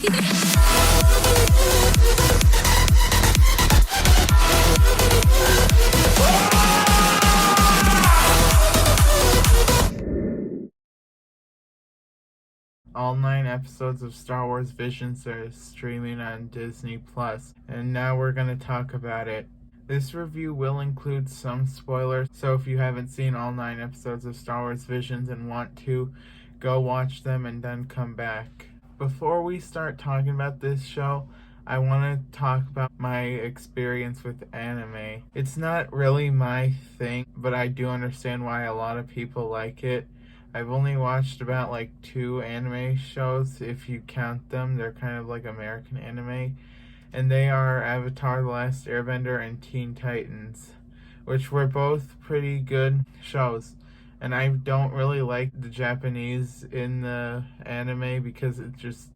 All 9 episodes of Star Wars Visions are streaming on Disney Plus, and now we're going to talk about it. This review will include some spoilers, so if you haven't seen all 9 episodes of Star Wars Visions and want to, go watch them and then come back. Before we start talking about this show, I want to talk about my experience with anime. It's not really my thing, but I do understand why a lot of people like it. I've only watched about like 2 anime shows, if you count them. They're kind of like American anime, and they are Avatar: The Last Airbender and Teen Titans, which were both pretty good shows. And I don't really like the Japanese in the anime because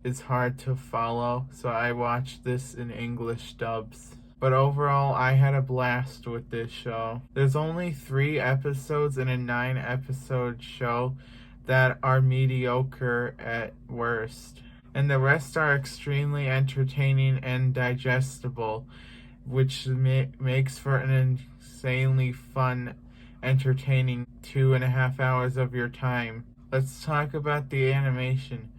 it's hard to follow, so I watched this in English dubs. But overall, I had a blast with this show. There's only 3 episodes in a 9-episode show that are mediocre at worst, and the rest are extremely entertaining and digestible, which makes for an insanely fun, entertaining 2.5 hours of your time. Let's talk about the animation.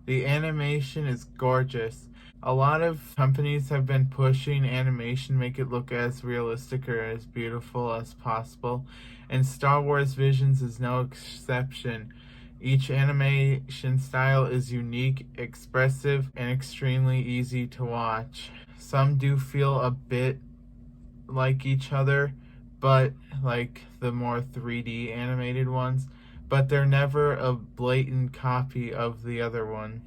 The animation is gorgeous. A lot of companies have been pushing animation, make it look as realistic or as beautiful as possible, and Star Wars Visions is no exception. Each animation style is unique, expressive, and extremely easy to watch. Some do feel a bit like each other, but like the more 3D animated ones, but they're never a blatant copy of the other ones.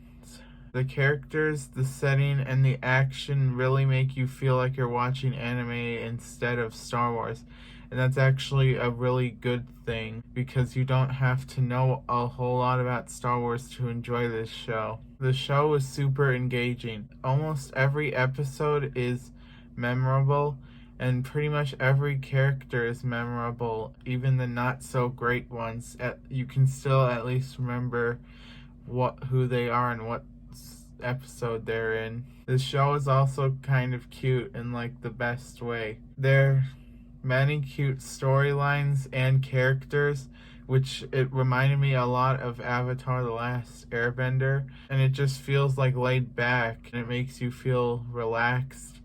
The characters, the setting, and the action really make you feel like you're watching anime instead of Star Wars. And that's actually a really good thing, because you don't have to know a whole lot about Star Wars to enjoy this show. The show is super engaging. Almost every episode is memorable, and pretty much every character is memorable, even the not so great ones. You can still at least remember who they are and what episode they're in. The show is also kind of cute in like the best way. There are many cute storylines and characters, which it reminded me a lot of Avatar: The Last Airbender, and it just feels like laid back, and it makes you feel relaxed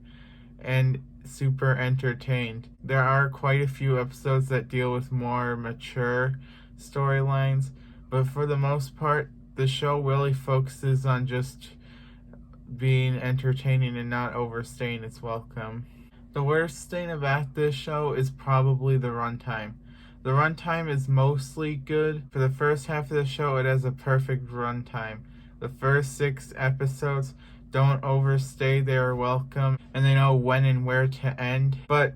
and super entertained. There are quite a few episodes that deal with more mature storylines, but for the most part, the show really focuses on just being entertaining and not overstaying its welcome. The worst thing about this show is probably the runtime. The runtime is mostly good. For the first half of the show, it has a perfect runtime. The first 6 episodes don't overstay their welcome, and they know when and where to end. But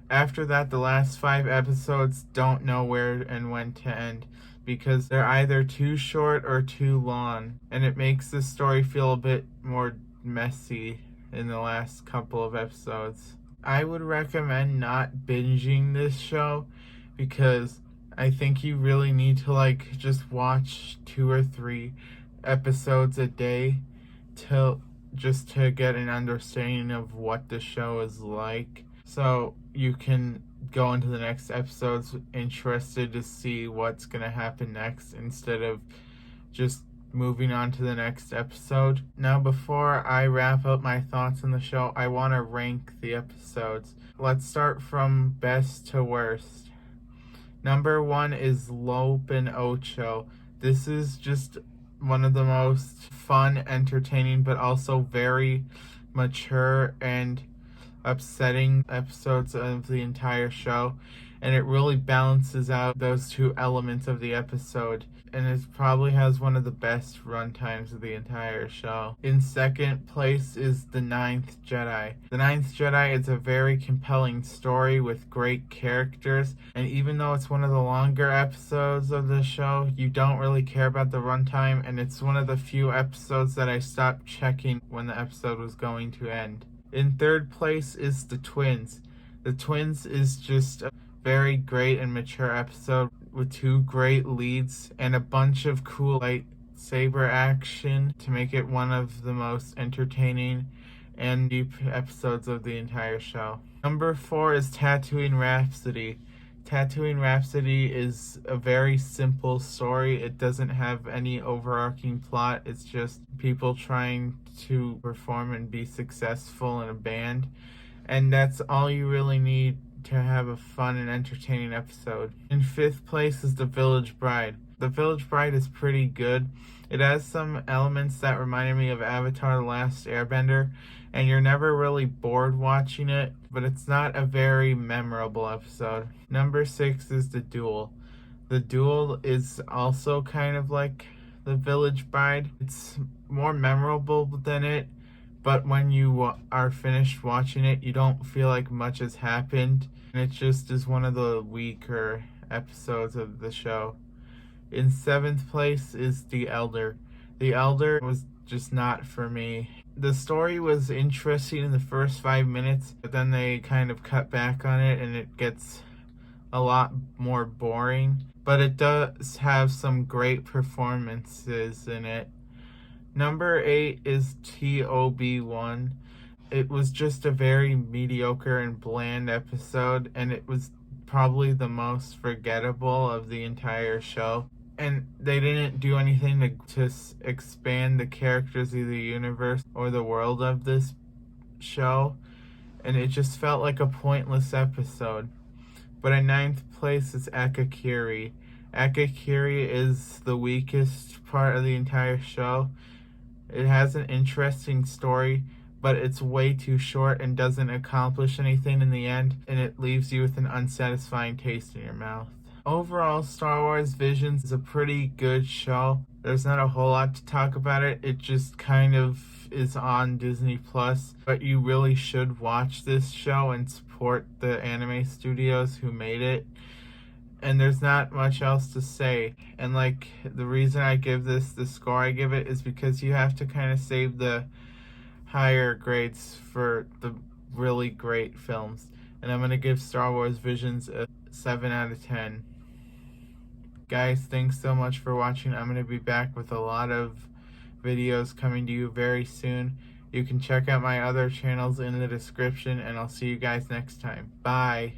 after that, the last 5 episodes don't know where and when to end, because they're either too short or too long, and it makes the story feel a bit more messy in the last couple of episodes. I would recommend not binging this show, because I think you really need to just watch 2 or 3 episodes a day to get an understanding of what the show is like, so you can go into the next episodes interested to see what's going to happen next, instead of just moving on to the next episode. Now, before I wrap up my thoughts on the show, I want to rank the episodes. Let's start from best to worst. Number 1 is Lopen Ocho. This is just one of the most fun, entertaining, but also very mature and upsetting episodes of the entire show, and it really balances out those 2 elements of the episode, and it probably has one of the best runtimes of the entire show. In second place is The Ninth Jedi. The Ninth Jedi is a very compelling story with great characters, and even though it's one of the longer episodes of the show, you don't really care about the runtime, and it's one of the few episodes that I stopped checking when the episode was going to end. In third place is The Twins. The Twins is just a very great and mature episode with 2 great leads and a bunch of cool lightsaber action to make it one of the most entertaining and deep episodes of the entire show. Number 4 is Tatooine Rhapsody. Tatooine Rhapsody is a very simple story. It doesn't have any overarching plot. It's just people trying to perform and be successful in a band. And that's all you really need to have a fun and entertaining episode. In 5th place is The Village Bride. The Village Bride is pretty good. It has some elements that reminded me of Avatar: The Last Airbender, and you're never really bored watching it, but it's not a very memorable episode. Number 6 is The Duel. The Duel is also kind of like The Village Bride. It's more memorable than it, but when you are finished watching it, you don't feel like much has happened, and it just is one of the weaker episodes of the show. In 7th place is The Elder. The Elder was just not for me. The story was interesting in the first 5 minutes, but then they kind of cut back on it and it gets a lot more boring. But it does have some great performances in it. Number 8 is TOB1. It was just a very mediocre and bland episode, and it was probably the most forgettable of the entire show. And they didn't do anything to expand the characters of the universe or the world of this show. And it just felt like a pointless episode. But in 9th place is Akakiri. Akakiri is the weakest part of the entire show. It has an interesting story, but it's way too short and doesn't accomplish anything in the end. And it leaves you with an unsatisfying taste in your mouth. Overall, Star Wars Visions is a pretty good show. There's not a whole lot to talk about it. It just kind of is on Disney Plus. But you really should watch this show and support the anime studios who made it. And there's not much else to say. And like, the reason I give this the score I give it is because you have to kind of save the higher grades for the really great films. And I'm going to give Star Wars Visions a 7 out of 10. Guys, thanks so much for watching. I'm going to be back with a lot of videos coming to you very soon. You can check out my other channels in the description, and I'll see you guys next time. Bye!